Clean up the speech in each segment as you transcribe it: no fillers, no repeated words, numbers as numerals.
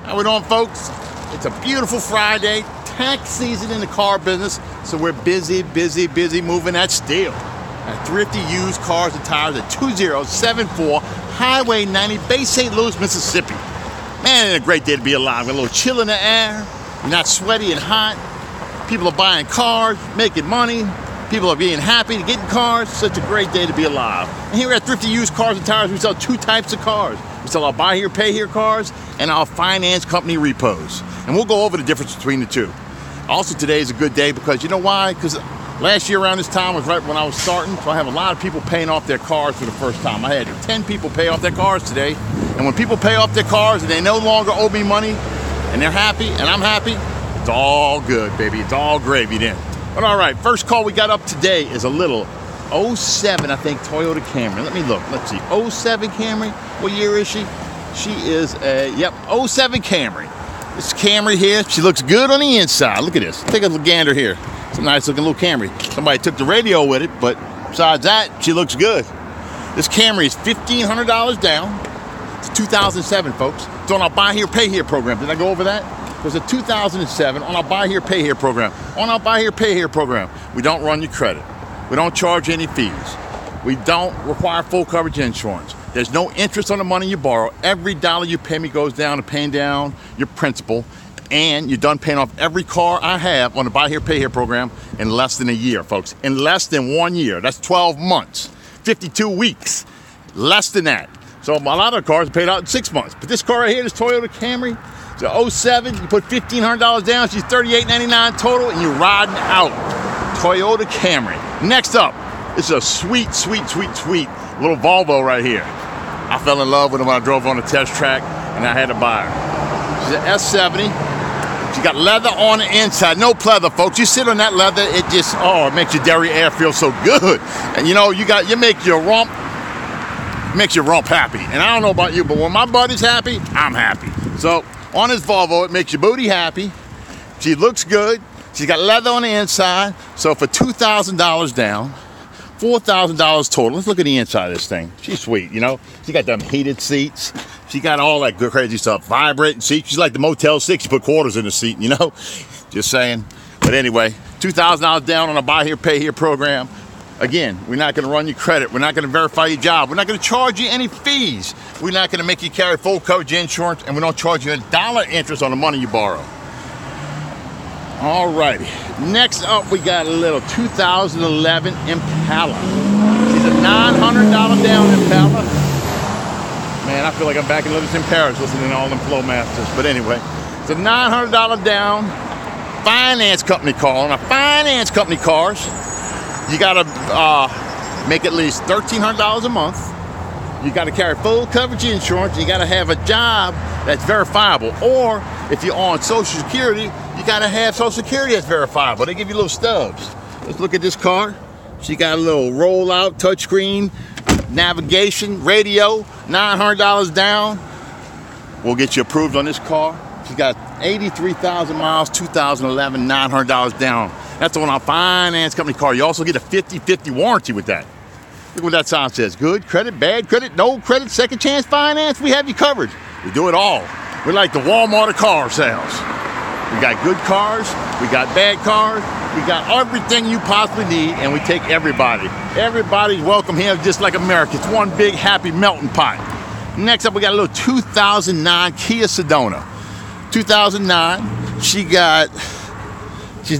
How we doing, folks? It's a beautiful Friday, tax season in the car business, so we're busy moving that steel. At Thrifty Used Cars and Tires at 2074 Highway 90, Bay St. Louis, Mississippi. Man, it's a great day to be alive. Got a little chill in the air. You're not sweaty and hot. People are buying cars, making money. People are being happy to get in cars. Such a great day to be alive. And here at Thrifty Used Cars and Tires, we sell two types of cars. We sell our buy here, pay here cars and our finance company repos. And we'll go over the difference between the two. Also, today is a good day because you know why? Because last year around this time was right when I was starting, so I have a lot of people paying off their cars for the first time. I had 10 people pay off their cars today. And when people pay off their cars and they no longer owe me money and they're happy and I'm happy, it's all good, baby. It's all gravy then. But all right, first call we got up today is a little 07, I think, Toyota Camry. Let me look. Let's see. 07 Camry. What year is she? She is a, 07 Camry. This Camry here, she looks good on the inside. Look at this. Take a look gander here. It's a nice looking little Camry. Somebody took the radio with it, but besides that, she looks good. This Camry is $1,500 down. It's 2007, folks. It's on our buy here, pay here program. Did I go over that? It was a 2007 on our buy here, pay here program. On our buy here, pay here program, we don't run your credit. We don't charge any fees. We don't require full coverage insurance. There's no interest on the money you borrow. Every dollar you pay me goes down to paying down your principal, and you're done paying off every car I have on the buy here, pay here program in less than a year, folks. In less than 1 year. That's 12 months, 52 weeks, less than that. So a lot of cars are paid out in 6 months. But this car right here, this Toyota Camry, it's a 07, you put $1,500 down, she's $3,899 total, and you're riding out. Toyota Camry. Next up, this is a sweet little Volvo right here. I fell in love with her when I drove on the test track, and I had to buy her. She's an S70. She got leather on the inside, no pleather, folks. You sit on that leather, it just, it makes your derriere feel so good. And you know, you make your rump, makes your rump happy. And I don't know about you, but when my buddy's happy, I'm happy. So on this Volvo, it makes your booty happy. She looks good. She's got leather on the inside. So for $2,000 down, $4,000 total. Let's look at the inside of this thing. She's sweet, you know. She got them heated seats. She got all that good crazy stuff. Vibrating seats. She's like the Motel 6. You put quarters in the seat, you know. Just saying. But anyway, $2,000 down on a buy here, pay here program. Again, we're not going to run your credit. We're not going to verify your job. We're not going to charge you any fees. We're not going to make you carry full coverage insurance, and we don't charge you $1 interest on the money you borrow. All righty. Next up, we got a little 2011 Impala. She's a $900 down Impala. Man, I feel like I'm back in Livingston, Paris, listening to all them Flow Masters. But anyway, it's a $900 down finance company car. On our finance company cars, you gotta make at least $1,300 a month. You gotta carry full coverage insurance. You gotta have a job that's verifiable. Or if you're on Social Security, you gotta have Social Security that's verifiable. They give you little stubs. Let's look at this car. She got a little roll-out touchscreen, navigation, radio, $900 down. We'll get you approved on this car. She got 83,000 miles, 2011, $900 down. That's on our finance company car. You also get a 50/50 warranty with that. Look what that sign says. Good credit, bad credit, no credit, second chance finance. We have you covered. We do it all. We're like the Walmart of car sales. We got good cars. We got bad cars. We got everything you possibly need, and we take everybody. Everybody's welcome here, just like America. It's one big happy melting pot. Next up, we got a little 2009 Kia Sedona. 2009. She's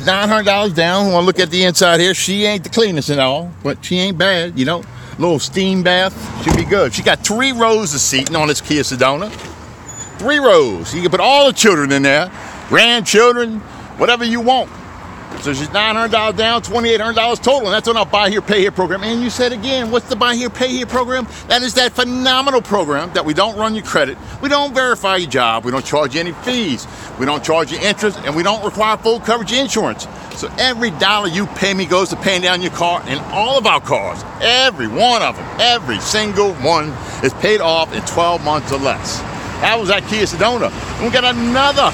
$900 down. We want to look at the inside here. She ain't the cleanest and all, but she ain't bad, you know. Little steam bath. She'll be good. She got 3 rows of seating on this Kia Sedona. 3 rows. You can put all the children in there. Grandchildren, whatever you want. So she's $900 down, $2,800 total, and that's on our buy here, pay here program. And you said again, what's the buy here, pay here program? That is that phenomenal program that we don't run your credit, we don't verify your job, we don't charge you any fees, we don't charge you interest, and we don't require full coverage insurance. So every dollar you pay me goes to paying down your car, and all of our cars, every one of them, every single one is paid off in 12 months or less. That was that Kia Sedona. And we got another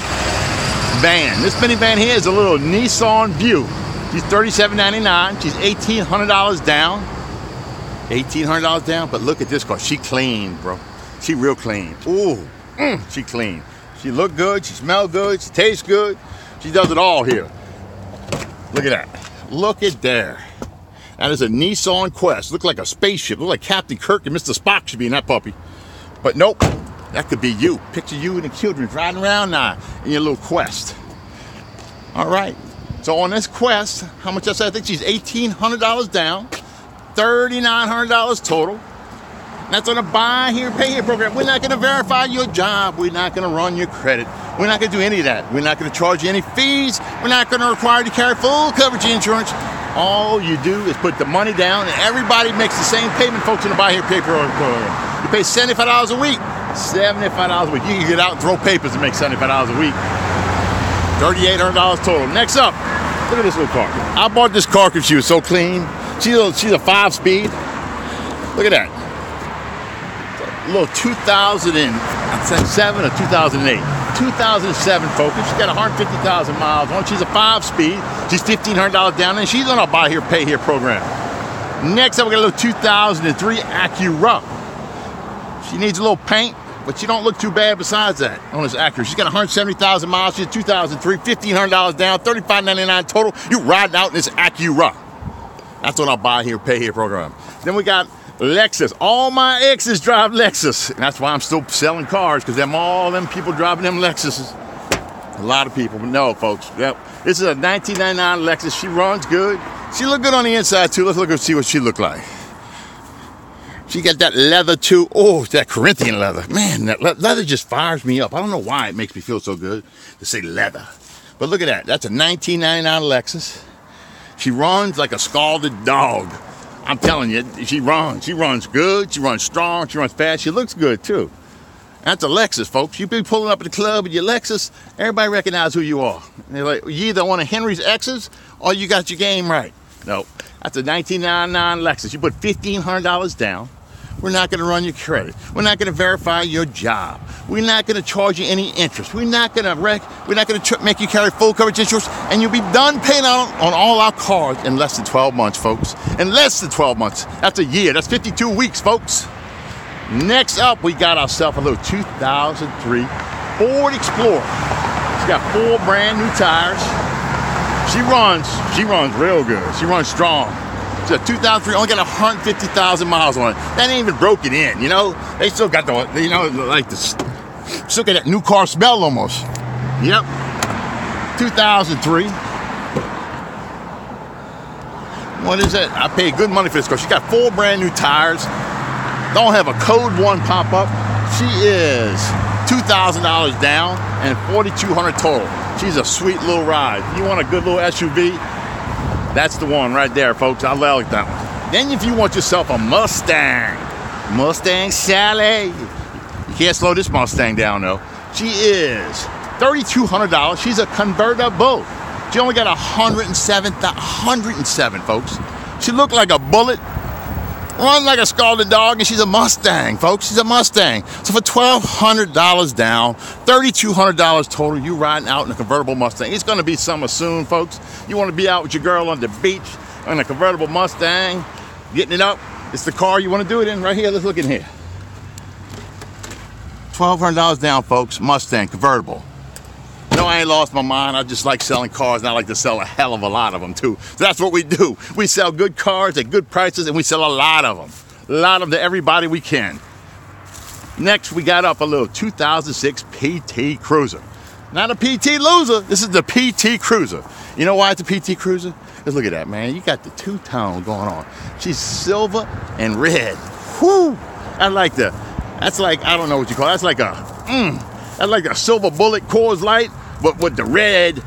van. This minivan here is a little Nissan View. She's $3,799. She's $1,800 down. $1,800 down, but look at this car. She clean, bro. She real clean. Ooh, she clean. She look good, she smell good, she tastes good. She does it all here. Look at that. Look at there. That is a Nissan Quest. Look like a spaceship. Look like Captain Kirk and Mr. Spock should be in that puppy. But nope, that could be you. Picture you and the children riding around now in your little Quest. All right. So on this Quest, how much I said? I think she's $1,800 down, $3,900 total. That's on a buy here, pay here program. We're not going to verify your job. We're not going to run your credit. We're not going to do any of that. We're not going to charge you any fees. We're not going to require you to carry full coverage insurance. All you do is put the money down, and everybody makes the same payment, folks, in the buy here, pay program. You pay $75 a week. $75 a week. You can get out and throw papers and make $75 a week. $3,800 total. Next up, look at this little car. I bought this car because she was so clean. She's a 5-speed. Look at that. A little 2007 or 2008. 2007, folks. She's got 150,000 miles on. She's a 5-speed. She's $1,500 down, and she's on our buy here, pay here program. Next up, we got a little 2003 Acura. She needs a little paint, but she don't look too bad besides that on this Acura. She's got 170,000 miles. She's 2003, $1,500 down, $3,599 total. You riding out in this Acura. That's on our buy here, pay here program. Then we got Lexus. All my exes drive Lexus. And that's why I'm still selling cars, because all them people driving them Lexuses. A lot of people, but no, folks. Yep. This is a 1999 Lexus. She runs good. She look good on the inside, too. Let's look and see what she look like. She got that leather, too. Oh, that Corinthian leather. Man, that leather just fires me up. I don't know why it makes me feel so good to say leather. But look at that. That's a 1999 Lexus. She runs like a scalded dog. I'm telling you, she runs. She runs good. She runs strong. She runs fast. She looks good, too. That's a Lexus, folks. You be pulling up at the club with your Lexus, everybody recognize who you are. They're like, you either one of Henry's exes or you got your game right. No, that's a 1999 Lexus. You put $1,500 down. We're not going to run your credit. We're not going to verify your job. We're not going to charge you any interest. We're not going to make you carry full coverage insurance, and you'll be done paying out on all our cars in less than 12 months, folks. In less than 12 months. That's a year. That's 52 weeks, folks. Next up, we got ourselves a little 2003 Ford Explorer. She's got 4 brand new tires. She runs real good. She runs strong. It's a 2003, only got 150,000 miles on it. That ain't even broken in, you know? They still got the, you know, like the, still got that new car smell almost. Yep. 2003. What is it? I paid good money for this car. She got 4 brand new tires. Don't have a code 1 pop up. She is $2,000 down and $4,200 total. She's a sweet little ride. You want a good little SUV? That's the one right there, folks. I like that one. Then if you want yourself a Mustang Sally, you can't slow this Mustang down though. She is $3,200. She's a convertible. She only got 107, folks. She looked like a bullet, run like a scalded dog, and she's a Mustang, folks. She's a Mustang. So for $1,200 down, $3,200 total, you riding out in a convertible Mustang. It's going to be summer soon, folks. You want to be out with your girl on the beach in a convertible Mustang, getting it up. It's the car you want to do it in right here. Let's look in here. $1,200 down, folks. Mustang, convertible. No, I ain't lost my mind. I just like selling cars, and I like to sell a hell of a lot of them, too. So that's what we do. We sell good cars at good prices, and we sell a lot of them. A lot of them to everybody we can. Next, we got up a little 2006 PT Cruiser. Not a PT Loser. This is the PT Cruiser. You know why it's a PT Cruiser? Because look at that, man. You got the two-tone going on. She's silver and red. Whoo! I like the, that's like, I don't know what you call it. That's like a silver bullet Coors Light, but with the red,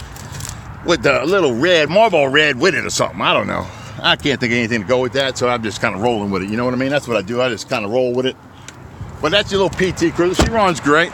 with the little red, Marlboro red with it or something. I don't know. I can't think of anything to go with that, so I'm just kind of rolling with it. You know what I mean? That's what I do. I just kind of roll with it. But that's your little PT Cruiser. She runs great.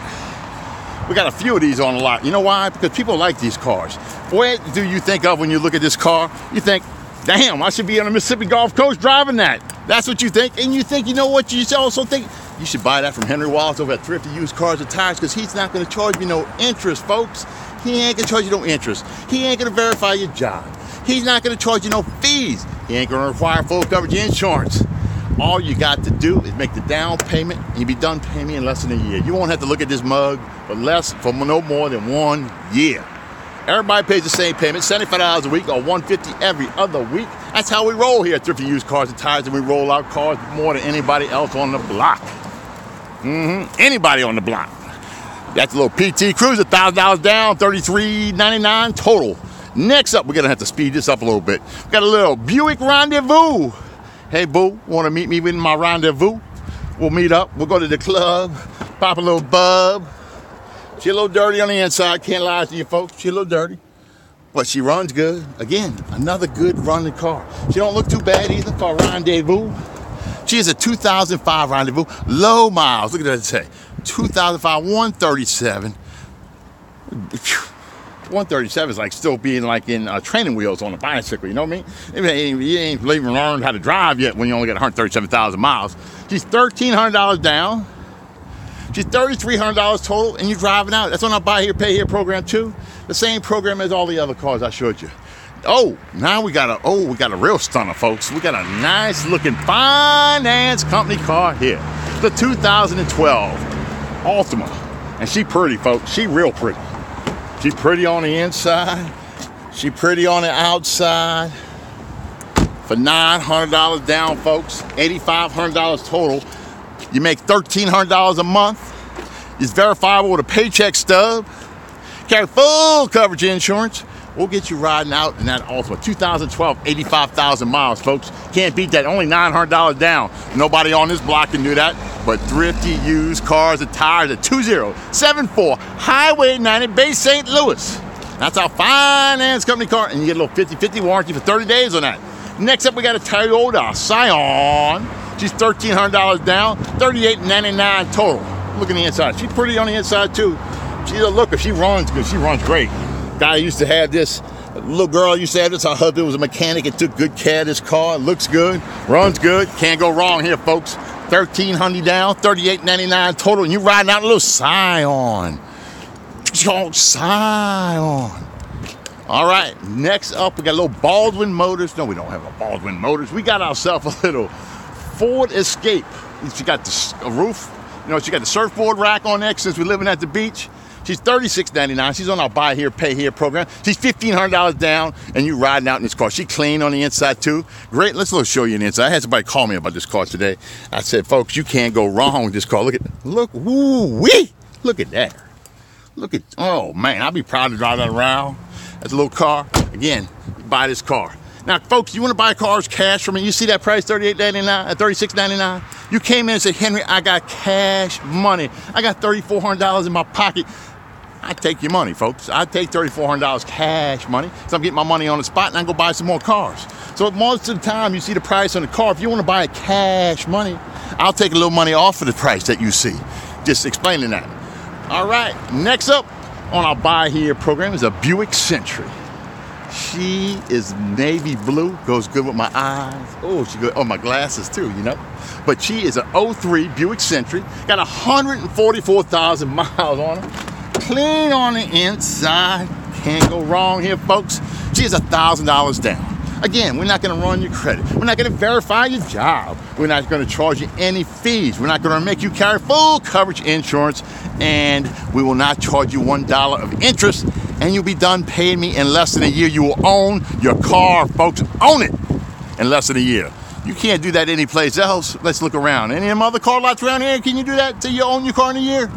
We got a few of these on a lot. You know why? Because people like these cars. What do you think of when you look at this car? You think, damn, I should be on a Mississippi Gulf Coast driving that. That's what you think. And you think, you know what? You also think, you should buy that from Henry Wallace over at Thrifty Used Cars and Tires, because he's not going to charge you no interest, folks. He ain't going to charge you no interest. He ain't going to verify your job. He's not going to charge you no fees. He ain't going to require full coverage insurance. All you got to do is make the down payment and you'll be done paying me in less than a year. You won't have to look at this mug for no more than 1 year. Everybody pays the same payment, $75 a week or $150 every other week. That's how we roll here at Thrifty Used Cars and Tires, and we roll out cars more than anybody else on the block. Anybody on the block. That's a little PT Cruiser, $1,000 down, $33.99 total. Next up, we're gonna have to speed this up a little bit. We got a little Buick Rendezvous. Hey boo, wanna meet me with my rendezvous? We'll meet up, we'll go to the club, pop a little bub. She a little dirty on the inside, can't lie to you folks, she a little dirty. But she runs good. Again, another good running car. She don't look too bad either for a Rendezvous. She is a 2005 Rendezvous, low miles. Look at that say, 2005, 137. 137 is like still being like in training wheels on a bicycle, you know what I mean? You ain't even learned how to drive yet when you only got 137,000 miles. She's $1,300 down. She's $3,300 total, and you're driving out. That's on our Buy Here, Pay Here program too. The same program as all the other cars I showed you. Oh, now we got a real stunner, folks. We got a nice looking finance company car here. The 2012 Altima. And she pretty, folks. She real pretty. She pretty on the inside. She pretty on the outside. For $900 down, folks. $8,500 total. You make $1,300 a month. It's verifiable with a paycheck stub. Carry full coverage insurance. We'll get you riding out in that Altima. 2012, 85,000 miles, folks. Can't beat that. Only $900 down. Nobody on this block can do that. But Thrifty Used Cars and Tires at 2074 Highway 90, Bay St. Louis. That's our finance company car. And you get a little 50-50 warranty for 30 days on that. Next up, we got a Toyota Scion. She's $1,300 down, $38.99 total. Look at the inside. She's pretty on the inside too. She's a looker. She runs good. She runs great. Guy used to have this. A little girl used to have this. Her husband was a mechanic and took good care of this car. It looks good. Runs good. Can't go wrong here, folks. $1,300 down, $38.99 total. And you riding out a little Scion. Scion. All right. Next up, we got a little Baldwin Motors. No, we don't have a Baldwin Motors. We got ourselves a little Ford Escape. She got the roof. You know, she got the surfboard rack on there since we're living at the beach. She's $36.99. She's on our Buy Here, Pay Here program. She's $1,500 down, and you riding out in this car. She clean on the inside, too. Great. Let's show you the inside. I had somebody call me about this car today. I said, folks, you can't go wrong with this car. Look, woo-wee. Look at that. Oh, man, I'd be proud to drive that around. That's a little car. Again, buy this car. Now, folks, you want to buy cars cash from me? You see that price, $38.99, $36.99? You came in and said, Henry, I got cash money. I got $3,400 in my pocket. I'd take your money, folks. I'd take $3,400 cash money. So I'm getting my money on the spot and I can go buy some more cars. So most of the time you see the price on the car, if you want to buy it cash money, I'll take a little money off of the price that you see. Just explaining that. All right, next up on our Buy Here program is a Buick Century. She is navy blue, goes good with my eyes. Oh, she good. Oh, my glasses too, you know. But she is an 03 Buick Century. Got 144,000 miles on her. Clean on the inside. Can't go wrong here, folks. She is $1,000 down. Again, we're not going to run your credit. We're not going to verify your job. We're not going to charge you any fees. We're not going to make you carry full coverage insurance. And we will not charge you $1 of interest. And you'll be done paying me in less than a year. You will own your car, folks. Own it in less than a year. You can't do that anyplace else. Let's look around. Any of them other car lots around here, can you do that till you own your car in a year?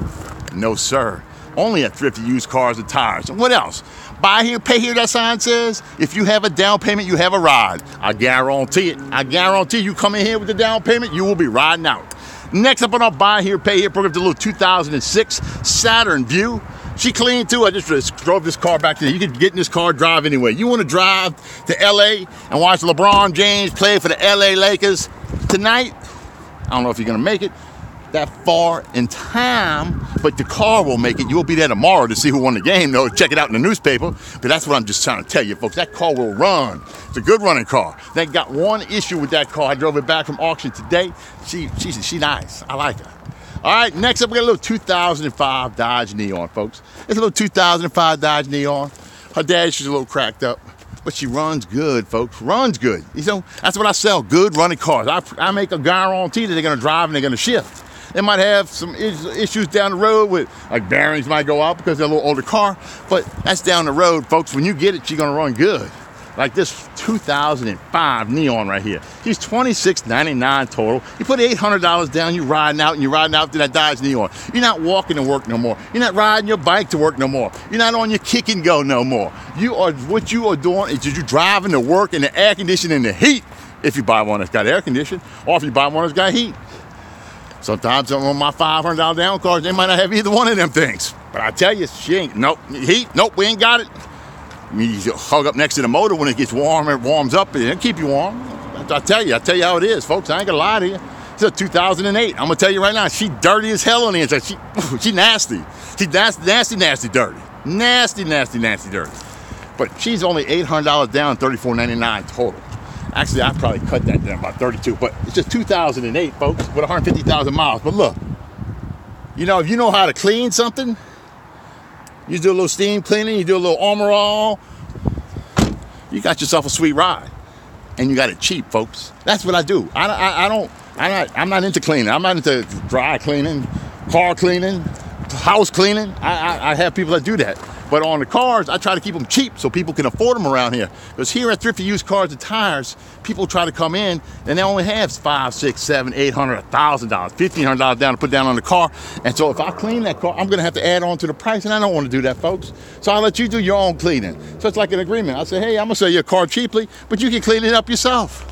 No, sir. Only at Thrifty Used Cars and Tires. And what else? Buy here, pay here, that sign says. If you have a down payment, you have a ride. I guarantee it. I guarantee you come in here with the down payment, you will be riding out. Next up on our Buy Here, Pay Here program, the little 2006 Saturn View. She clean too. I just drove this car back there. You can get in this car, drive anywhere. You want to drive to LA and watch LeBron James play for the LA Lakers tonight? I don't know if you're going to make it that far in time, but the car will make it. You'll be there tomorrow to see who won the game, though. Check it out in the newspaper. But that's what I'm just trying to tell you, folks. That car will run. It's a good running car. They got one issue with that car. I drove it back from auction today. She nice. I like her. All right, next up, we got a little 2005 Dodge Neon, folks. It's a little 2005 Dodge Neon. Her dash is a little cracked up. but she runs good, folks. Runs good. You know, that's what I sell, good running cars. I make a guarantee that they're going to drive and they're going to shift. They might have some issues down the road with, like, bearings might go out because they're a little older car, but that's down the road, folks. When you get it, she's going to run good. Like this 2005 Neon right here. She's $26.99 total. You put $800 down, you're riding out to that Dodge Neon. You're not walking to work no more. You're not riding your bike to work no more. You're not on your kick and go no more. What you are doing is you're driving to work in the air conditioning and the heat, if you buy one that's got air conditioning, or if you buy one that's got heat. Sometimes on my $500 down cars, they might not have either one of them things. But I tell you, she ain't, nope, heat, nope, we ain't got it. You hug up next to the motor when it gets warm, it warms up, and it'll keep you warm. I tell you how it is, folks. I ain't gonna lie to you. It's a 2008. I'm gonna tell you right now, she dirty as hell on the inside. She nasty. She's nasty dirty. Nasty dirty. But she's only $800 down, $34.99 total. Actually, I probably cut that down about 32, but it's just 2008, folks, with 150,000 miles. But look, you know, if you know how to clean something, you do a little steam cleaning, you do a little Armor All, you got yourself a sweet ride. And you got it cheap, folks. That's what I do. I'm not into cleaning. I'm not into dry cleaning, car cleaning, house cleaning. I have people that do that. But on the cars, I try to keep them cheap so people can afford them around here. Because here at Thrifty Used Cars and Tires, people try to come in and they only have $500, $600, $700, $800, $1,000, $1,500 down to put down on the car. And so if I clean that car, I'm going to have to add on to the price, and I don't want to do that, folks. So I'll let you do your own cleaning. So it's like an agreement. I say, hey, I'm going to sell you a car cheaply, but you can clean it up yourself.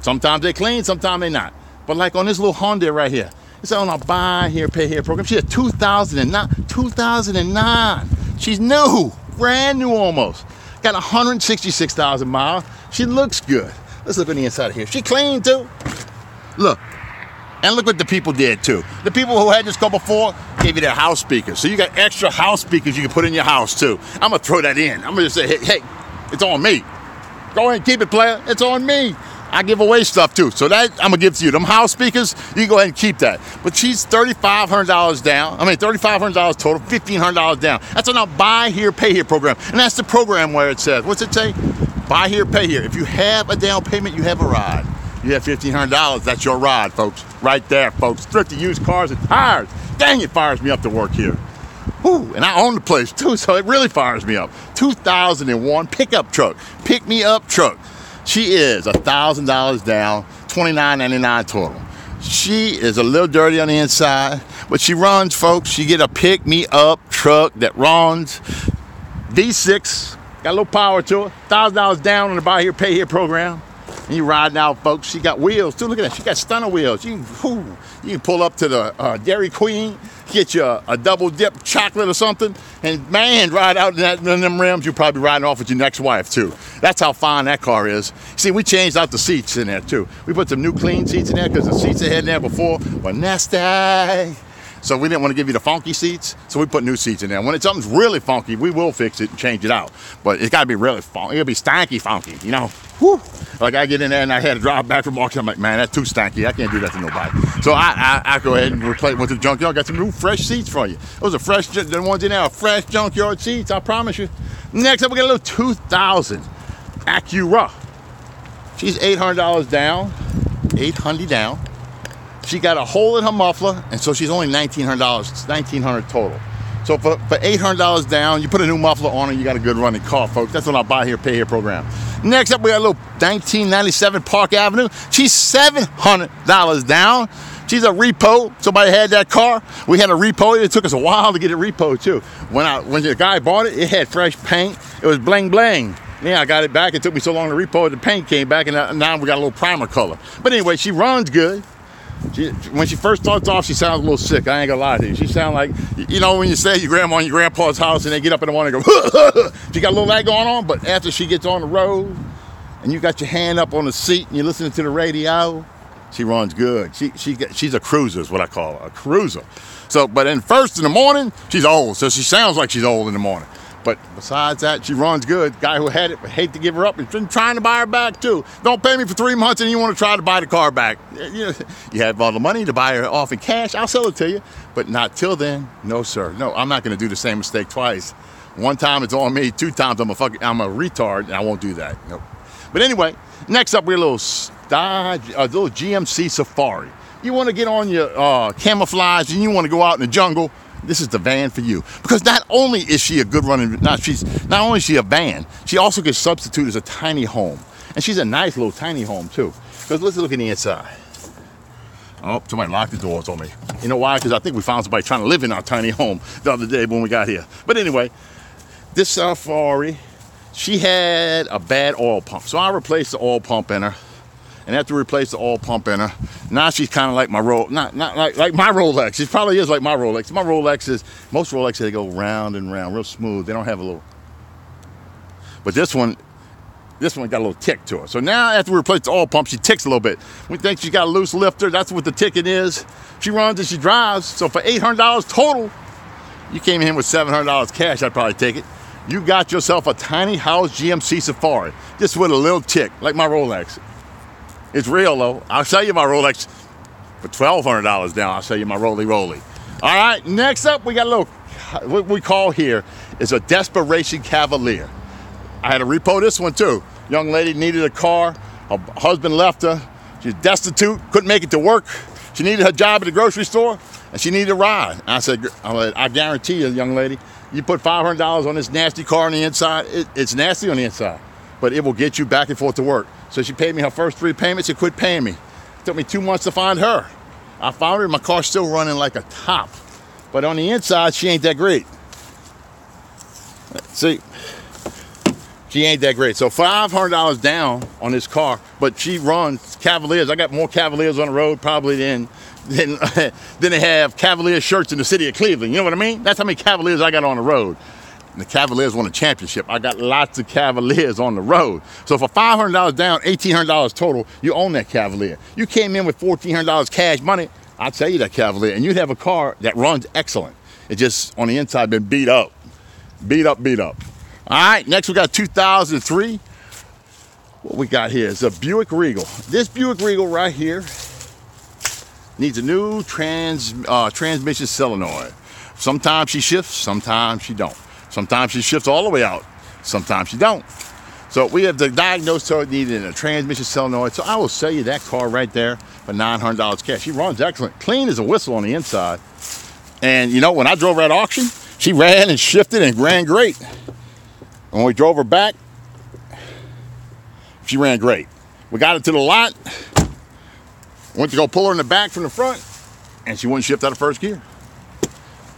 Sometimes they clean, sometimes they not. But like on this little Honda right here, it's on a buy here, pay here program. She had 2009. She's new, brand new almost. Got 166,000 miles. She looks good. Let's look on the inside of here. She clean too. Look, and look what the people did too. The people who had this car before gave you their house speakers. So you got extra house speakers you can put in your house too. I'm gonna throw that in. I'm gonna just say, hey, it's on me. Go ahead and keep it, player. It's on me. I give away stuff too, so that I'm gonna give to you. Them house speakers, you go ahead and keep that. But she's $3,500 down. I mean, $3,500 total, $1,500 down. That's on a buy here, pay here program, and that's the program where it says, what's it say? Buy here, pay here. If you have a down payment, you have a ride. You have $1,500. That's your ride, folks. Right there, folks. Thrifty Used Cars and Tires. Dang, it fires me up to work here. Whew, and I own the place too, so it really fires me up. 2001 pickup truck, pick me up truck. She is $1,000 down, $29.99 total. She is a little dirty on the inside, but she runs, folks. She get a pick-me-up truck that runs. V6, got a little power to it. $1,000 down on the buy here, pay here program. And you riding out, folks. She got wheels too. Look at that. She got stunner wheels. You can pull up to the Dairy Queen, get you a double dip chocolate or something, and man, ride out in them rims. You're probably riding off with your next wife too. That's how fine that car is. See, we changed out the seats in there too. We put some new clean seats in there because the seats they had in there before were nasty. So we didn't want to give you the funky seats, so we put new seats in there. When something's really funky, we will fix it and change it out. But it's got to be really funky. It'll be stanky funky, you know. Whew. Like I get in there and I had to drive back from auction. I'm like, man, that's too stanky. I can't do that to nobody. So I go ahead and replace with the junkyard. Got some new fresh seats for you. Those are fresh, the ones in there are fresh junkyard seats, I promise you. Next up, we got a little 2000 Acura. She's $800 down, $800 down. She got a hole in her muffler, and so she's only $1,900, $1,900 total. So for $800 down, you put a new muffler on her, you got a good running car, folks. That's what I buy here, pay here program. Next up, we got a little 1997 Park Avenue. She's $700 down. She's a repo. Somebody had that car. We had a repo. It took us a while to get it repoed too. When the guy bought it, it had fresh paint. It was bling bling. Yeah, I got it back. It took me so long to repo it. The paint came back, and now we got a little primer color. But anyway, she runs good. When she first starts off, she sounds a little sick. I ain't gonna lie to you. She sounds like, you know, when you stay at your grandma and your grandpa's house and they get up in the morning and go, she got a little that going on, but after she gets on the road and you got your hand up on the seat and you're listening to the radio, she runs good. She's a cruiser is what I call her, a cruiser. So, but then first in the morning, she's old. So she sounds like she's old in the morning. But besides that, she runs good. Guy who had it, but hate to give her up. He's been trying to buy her back too. Don't pay me for 3 months and you want to try to buy the car back. You have all the money to buy her off in cash. I'll sell it to you. But not till then. No, sir. No, I'm not going to do the same mistake twice. One time it's on me. 2 times I'm a retard and I won't do that. Nope. But anyway, next up we have a little GMC Safari. You want to get on your camouflage and you want to go out in the jungle. This is the van for you. Because not only is she a good running, not only is she a van, she also gets substituted as a tiny home. And she's a nice little tiny home too. Because let's look at the inside. Oh, somebody locked the doors on me. You know why? Because I think we found somebody trying to live in our tiny home the other day when we got here. But anyway, this Safari, she had a bad oil pump. So I replaced the oil pump in her. And after we replaced the oil pump in her, now she's kind of like my not like my Rolex. She probably is like my Rolex. My Rolex is, most Rolexes, they go round and round, real smooth. They don't have a little, but this one got a little tick to her. So now after we replaced the oil pump, she ticks a little bit. We think she's got a loose lifter. That's what the ticking is. She runs and she drives. So for $800 total, you came in with $700 cash, I'd probably take it. You got yourself a tiny house GMC Safari, just with a little tick, like my Rolex. It's real though. I'll sell you my Rolex for $1,200 down. I'll sell you my Roly. All right, next up we got a little, what we call here is a Desperation Cavalier. I had to repo this one too. Young lady needed a car. Her husband left her. She's destitute, couldn't make it to work. She needed her job at the grocery store and she needed a ride. And I said, I guarantee you, young lady, you put $500 on this nasty car on the inside, it's nasty on the inside, but it will get you back and forth to work. So she paid me her first 3 payments and quit paying me. It took me 2 months to find her. I found her, my car's still running like a top. But on the inside, she ain't that great. See, she ain't that great. So $500 down on this car, but she runs Cavaliers. I got more Cavaliers on the road probably than they have Cavalier shirts in the city of Cleveland. You know what I mean? That's how many Cavaliers I got on the road. And the Cavaliers won a championship. I got lots of Cavaliers on the road. So for $500 down, $1,800 total, you own that Cavalier. You came in with $1,400 cash money, I'd sell you that Cavalier, and you'd have a car that runs excellent. It just, on the inside, been beat up. Beat up. All right, next we got 2003. What we got here is a Buick Regal. This Buick Regal right here needs a new transmission solenoid. Sometimes she shifts, sometimes she don't. Sometimes she shifts all the way out. Sometimes she don't. So we have diagnosed her needing a transmission solenoid. So I will sell you that car right there for $900 cash. She runs excellent. Clean as a whistle on the inside. And you know, when I drove her at auction, she ran and shifted and ran great. When we drove her back, she ran great. We got her to the lot, went to go pull her in the back from the front, and she wouldn't shift out of first gear.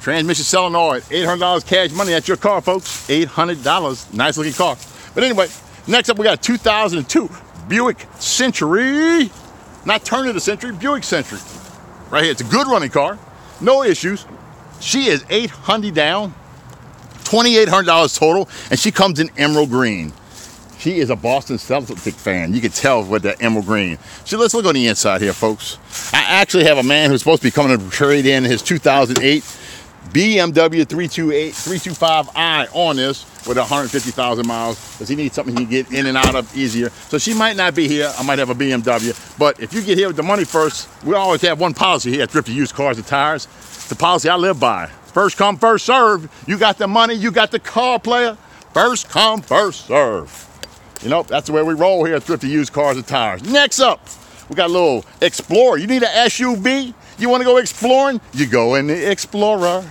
Transmission solenoid, $800 cash money. That's your car, folks. $800. Nice looking car. But anyway, next up we got a 2002 Buick Century. Not turn of the century, Buick Century. Right here. It's a good running car. No issues. She is $800 down, $2,800 total, and she comes in emerald green. She is a Boston Celtics fan. You can tell with that emerald green. So let's look on the inside here, folks. I actually have a man who's supposed to be coming to trade in his 2008 BMW 325i on this with 150,000 miles because he needs something he can get in and out of easier. So she might not be here. I might have a BMW. But if you get here with the money first, we always have one policy here at Thrifty Used Cars and Tires. It's the policy I live by. First come, first serve. You got the money, you got the car, player. First come, first serve. You know, that's the way we roll here at Thrifty Used Cars and Tires. Next up, we got a little Explorer. You need an SUV? You want to go exploring? You go in the Explorer.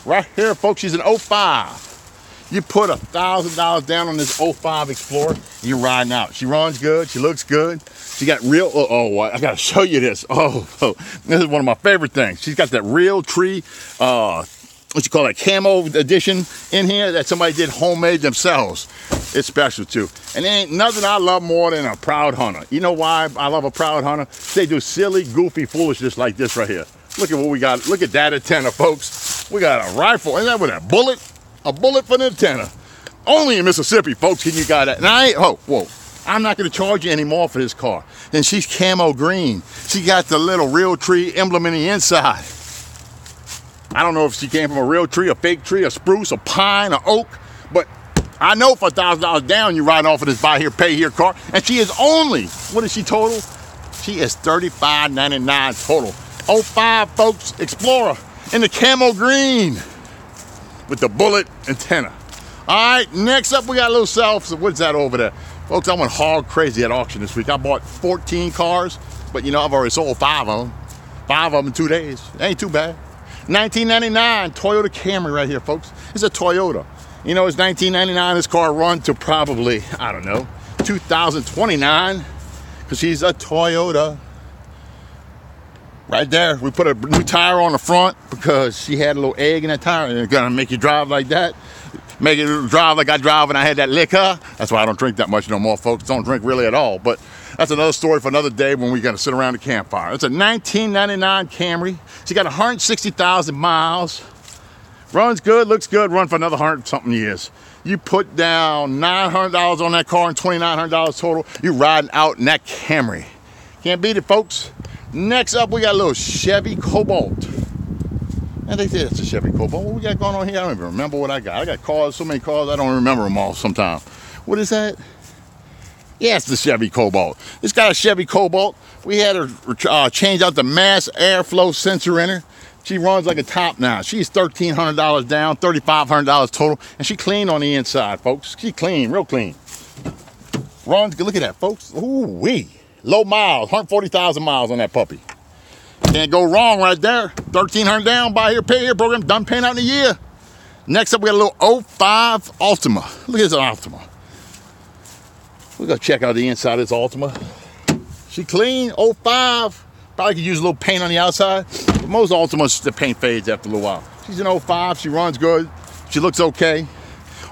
Right here, folks, she's an 05. You put $1,000 down on this 05 Explorer, and you're riding out. She runs good. She looks good. She got real, I got to show you this. This is one of my favorite things. She's got that real tree, what you call that, camo edition in here that somebody did homemade themselves. It's special too. And there ain't nothing I love more than a Proud Hunter. You know why I love a Proud Hunter? They do silly, goofy foolishness like this right here. Look at what we got. Look at that antenna, folks. We got a rifle. Isn't that with a bullet? A bullet for the antenna. Only in Mississippi, folks, can you got that. And I ain't, whoa. I'm not going to charge you any more for this car. And she's camo green. She got the little real tree emblem in the inside. I don't know if she came from a real tree, a fake tree, a spruce, a pine, an oak, But I know for $1,000 down, you're riding off of this buy here, pay here car. And she is only, what is she total? She is $35.99 total. 05, folks, Explorer in the camo green with the bullet antenna. All right, next up we got a little self. What's that over there? Folks, I went hog crazy at auction this week. I bought 14 cars, but you know, I've already sold 5 of them. 5 of them in 2 days. Ain't too bad. 1999 Toyota Camry right here, folks. It's a Toyota. You know, it's 1999. This car run to probably, I don't know, 2029, because she's a Toyota. Right there, we put a new tire on the front because she had a little egg in that tire, and it's gonna make you drive like that. Make it drive like I drive when I had that liquor. That's why I don't drink that much no more, folks. Don't drink really at all. But that's another story for another day when we're gonna sit around the campfire. It's a 1999 Camry. She got 160,000 miles. Runs good, looks good, run for another 100-something years. You put down $900 on that car and $2,900 total, you're riding out in that Camry. Can't beat it, folks. Next up, we got a little Chevy Cobalt. I think it's a Chevy Cobalt. What we got going on here? I don't even remember what I got. I got cars, so many cars, I don't remember them all sometimes. What is that? Yeah, it's the Chevy Cobalt. It's got a Chevy Cobalt. We had her change out the mass airflow sensor in her. She runs like a top now. She's $1,300 down, $3,500 total, and she clean on the inside, folks. She clean, real clean. Runs, look at that, folks. Ooh-wee. Low miles, 140,000 miles on that puppy. Can't go wrong right there. 1,300 down, buy here, pay here program, done paying out in a year. Next up, we got a little 05 Altima. Look at this Altima. We're gonna check out the inside of this Altima. She clean, 05. Probably could use a little paint on the outside, but most Altimas, the paint fades after a little while. She's an 05, she runs good, she looks okay.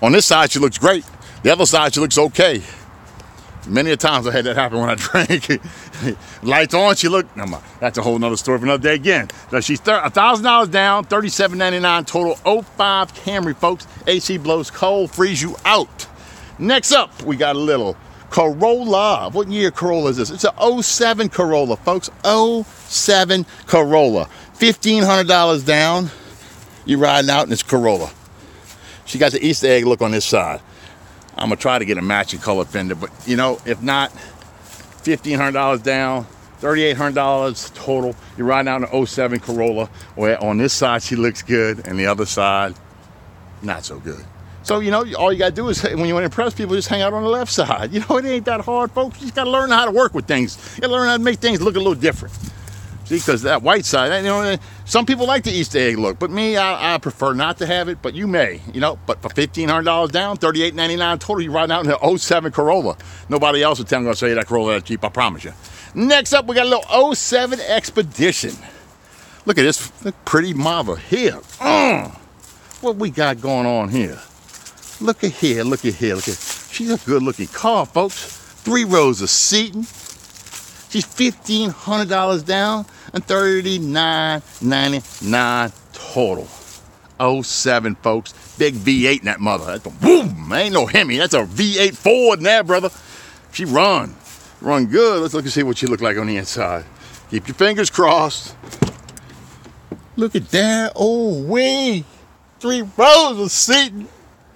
On this side, she looks great. The other side, she looks okay. Many a times I had that happen when I drank. Lights on, she looked, that's a whole nother story for another day again. So she's $1,000 down, $37.99 total, 05 Camry, folks. AC blows cold, freeze you out. Next up, we got a little Corolla. What year Corolla is this? It's a 07 Corolla, folks. 07 Corolla. $1,500 down. You're riding out in this Corolla. She got the Easter egg look on this side. I'm gonna try to get a matching color fender, but you know, if not, $1,500 down, $3,800 total. You're riding out in an 07 Corolla. Where on this side she looks good, and the other side, not so good. So, you know, all you got to do is, when you want to impress people, just hang out on the left side. You know, it ain't that hard, folks. You just got to learn how to work with things. You got to learn how to make things look a little different. See, because that white side, you know, some people like the Easter egg look, but me, I prefer not to have it, but you may, you know. But for $1,500 down, $3,899 total, you're riding out in an 07 Corolla. Nobody else is going to say that Corolla is cheap, I promise you. Next up, we got a little 07 Expedition. Look at this pretty mother here. What we got going on here? Look at here, look at here, look at. She's a good-looking car, folks. 3 rows of seating. She's $1,500 down and $39.99 total. 07, folks. Big V8 in that mother. That's a boom. Ain't no Hemi. That's a V8 Ford in there, brother. She run good. Let's look and see what she look like on the inside. Keep your fingers crossed. Look at that. Oh, wee. 3 rows of seating.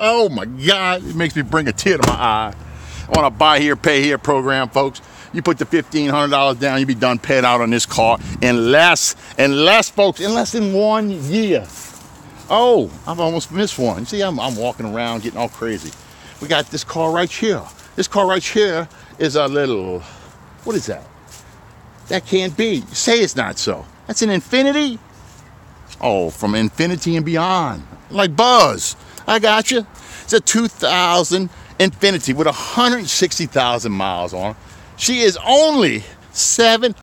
Oh my God, it makes me bring a tear to my eye. I want to buy here, pay here program, folks. You put the $1,500 down, you be done paid out on this car in less, folks, in less than 1 year. Oh, I've almost missed one. See, I'm walking around getting all crazy. We got this car right here. This car right here is a little, what is that? That can't be. Say it's not so. That's an Infiniti. Oh, from Infinity and beyond. Like Buzz. I got you. It's a 2000 Infiniti with 160,000 miles on. She is only $700